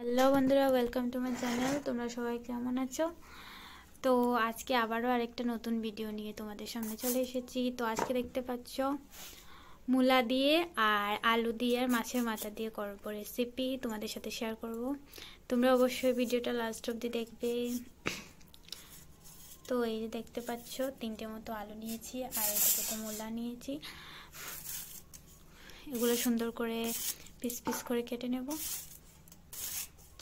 Hello বন্ধুরা, welcome to my channel. তোমরা সবাই কেমন আছো? তো আজকে আবারও আরেকটা নতুন ভিডিও নিয়ে তোমাদের সামনে চলে এসেছি। তো আজকে দেখতে পাচ্ছ মূলা দিয়ে আর আলু দিয়ে আর মাছের মাথা দিয়ে করবো রেসিপি, তোমাদের সাথে শেয়ার করব। তোমরা অবশ্যই ভিডিওটা লাস্ট অবধি দেখবে। তো এই যে দেখতে পাচ্ছ 3টে মতো আলু নিয়েছি আর এদিকে মূলা নিয়েছি। এগুলো সুন্দর করে পিস পিস করে কেটে নেব।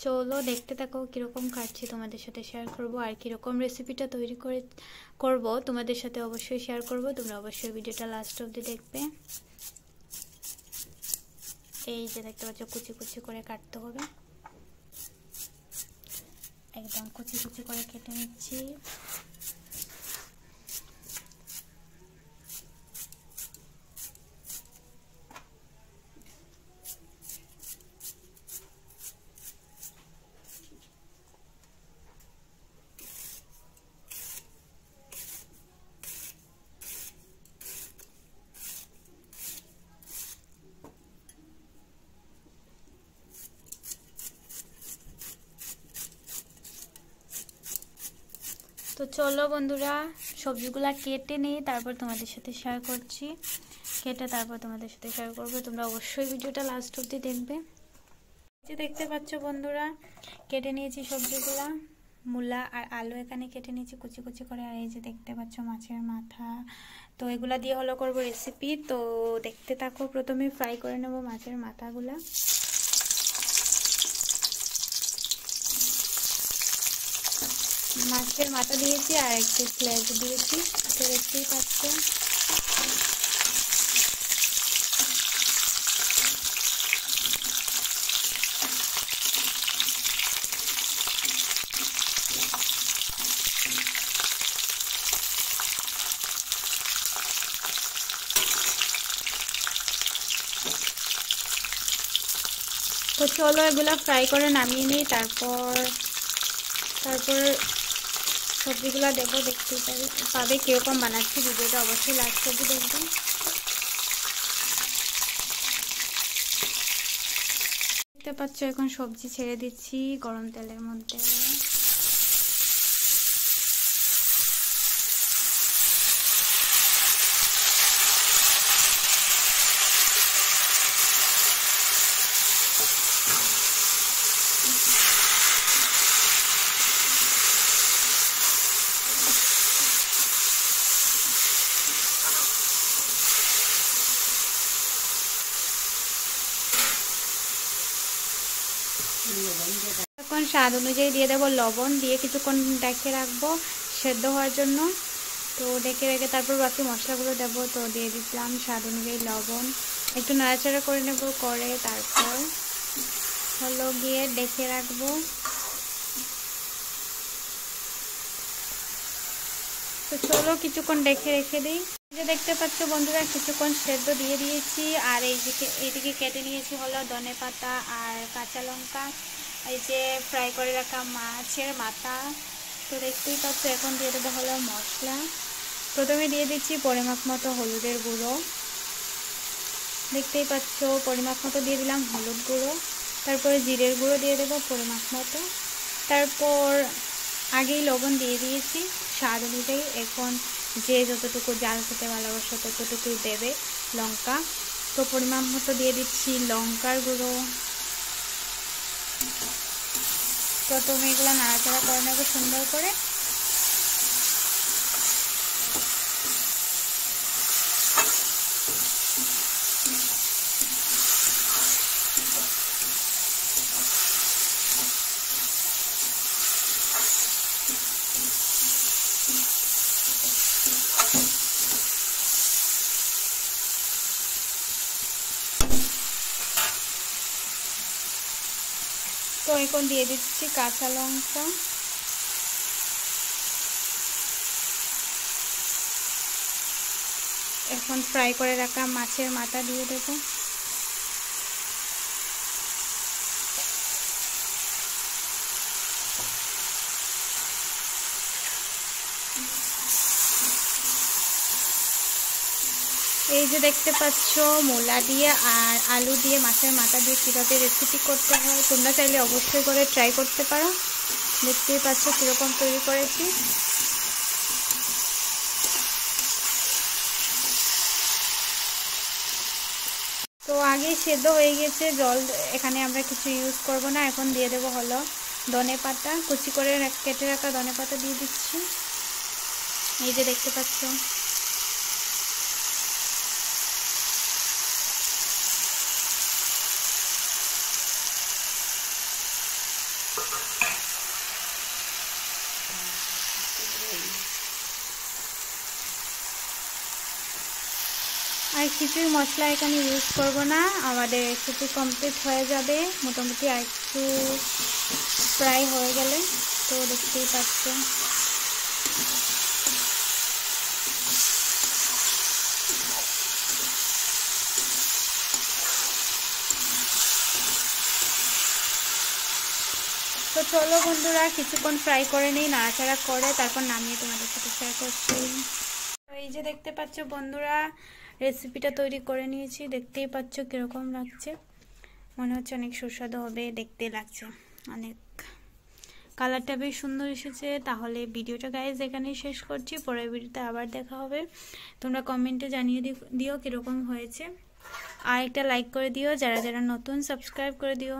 চলো দেখতে থাকো কীরকম কাটছি, তোমাদের সাথে শেয়ার করব। আর কীরকম রেসিপিটা তৈরি করব তোমাদের সাথে অবশ্যই শেয়ার করব। তোমরা অবশ্যই ভিডিওটা লাস্ট অবধি দেখবে। এই যে দেখতে পাচ্ছ কুচি কুচি করে কাটতে হবে, একদম কুচি কুচি করে কেটে নিচ্ছি। তো চলো বন্ধুরা, সবজিগুলা কেটে নিই, তারপর তোমাদের সাথে শেয়ার করছি। কেটে তারপর তোমাদের সাথে শেয়ার করবো। তোমরা অবশ্যই ভিডিওটা লাস্ট অবধি দেখবে। যে দেখতে পাচ্ছ বন্ধুরা, কেটে নিয়েছি সবজিগুলা। মূলা আর আলু এখানে কেটে নিয়েছি কুচি কুচি করে। আর এই যে দেখতে পাচ্ছ মাছের মাথা। তো এগুলা দিয়ে হলো করবো রেসিপি। তো দেখতে থাকো। প্রথমে ফ্রাই করে নেব মাছের মাথাগুলা। মাছের মাথা দিয়েছি আর একটু স্লাইস দিয়েছি, তো দেখতেই পাচ্ছ। তো চলো এগুলো ফ্রাই করে নামিয়ে নিই, তারপর সবজিগুলো দেবো। দেখতেই পাবে কীরকম বানাচ্ছি। ভিডিওটা অবশ্যই লাস্ট অবধি দেখবেন। দেখতে পাচ্ছ এখন সবজি ছেড়ে দিচ্ছি গরম তেলের মধ্যে। এখন স্বাদ অনুযায়ী দিয়ে দেবো লবণ, দিয়ে কিছুক্ষণ ঢেকে রাখবো সেদ্ধ হওয়ার জন্য। তো ঢেকে রেখে তারপর বাকি মশলাগুলো দেবো। তো দিয়ে দিলাম স্বাদ অনুযায়ী লবণ, একটু নাড়াচাড়া করে নেব, করে তারপর হলো গিয়ে ঢেকে রাখবো। তো চলো কিছুক্ষণ রেখে দিই। যে দেখতে পাচ্ছ বন্ধুরা, কিছুক্ষণ সেদ্ধ দিয়ে দিয়েছি। আর এইদিকে কেটে নিয়েছি হলো ধনেপাতা আর কাঁচা লঙ্কা, এই যে ফ্রাই করে রাখা মাছের মাথা। তো দেখতেই পাচ্ছ এখন দিয়ে দেবো হলো মশলা। প্রথমে দিয়ে দিচ্ছি পরিমাপ মতো হলুদের গুঁড়ো। দেখতেই পাচ্ছ পরিমাপ মতো দিয়ে দিলাম হলুদ গুঁড়ো। তারপরে জিরের গুঁড়ো দিয়ে দেবো পরিমাপ মতো। তারপর আগেই লবণ দিয়ে দিয়েছি স্বাদ অনুযায়ী। এখন যে যতটুকু জাল খেতে ভালোবাসো ততটুকুই দেবে। লঙ্কা তো পরিমাণ মতো দিয়ে দিচ্ছি লঙ্কার গুঁড়ো। প্রথমে এগুলো নাড়াচাড়া করে নেবো সুন্দর করে। তো এখন দিয়ে দিচ্ছি কাঁচা লঙ্কা। এখন ফ্রাই করে রাখা মাছের মাথা দিয়ে দেবো। এই যে দেখতে পাচ্ছ মূলা দিয়ে আর আলু দিয়ে মাছের মাথা দিয়ে কীভাবে রেসিপি করতে হয়, তোমরা চাইলে অবশ্যই করে ট্রাই করতে পারো। দেখতেই পাচ্ছ কীরকম তৈরি করেছি। তো আগেই সেদ্ধ হয়ে গেছে, জল এখানে আমরা কিছু ইউজ করব না। এখন দিয়ে দেবো হলো ধনে পাতা, কুচি করে কেটে রাখা ধনে পাতা দিয়ে দিচ্ছি। এই যে দেখতে পাচ্ছ। আর কিছুই মশলা এখানে ইউজ করব না, আমাদের রেসিপি কমপ্লিট হয়ে যাবে মোটামুটি আর একটু ফ্রাই হয়ে গেলে। তো দেখতেই পাচ্ছ তো চলো বন্ধুরা কিছুক্ষণ ফ্রাই করে নিই, নাড়াচাড়া করে তারপর নামিয়ে তোমাদের সাথে শেয়ার করছি। তো এই যে দেখতে পাচ্ছ বন্ধুরা রেসিপিটা তৈরি করে নিয়েছি, দেখতেই পাচ্ছ কীরকম লাগছে। মনে হচ্ছে অনেক সুস্বাদু হবে, দেখতে লাগছে অনেক, কালারটা বেশ সুন্দর এসেছে। তাহলে ভিডিওটা গাইজ এখানেই শেষ করছি, পরের ভিডিওতে আবার দেখা হবে। তোমরা কমেন্টে জানিয়ে দিও কীরকম হয়েছে, আর একটা লাইক করে দিও, যারা যারা নতুন সাবস্ক্রাইব করে দিও।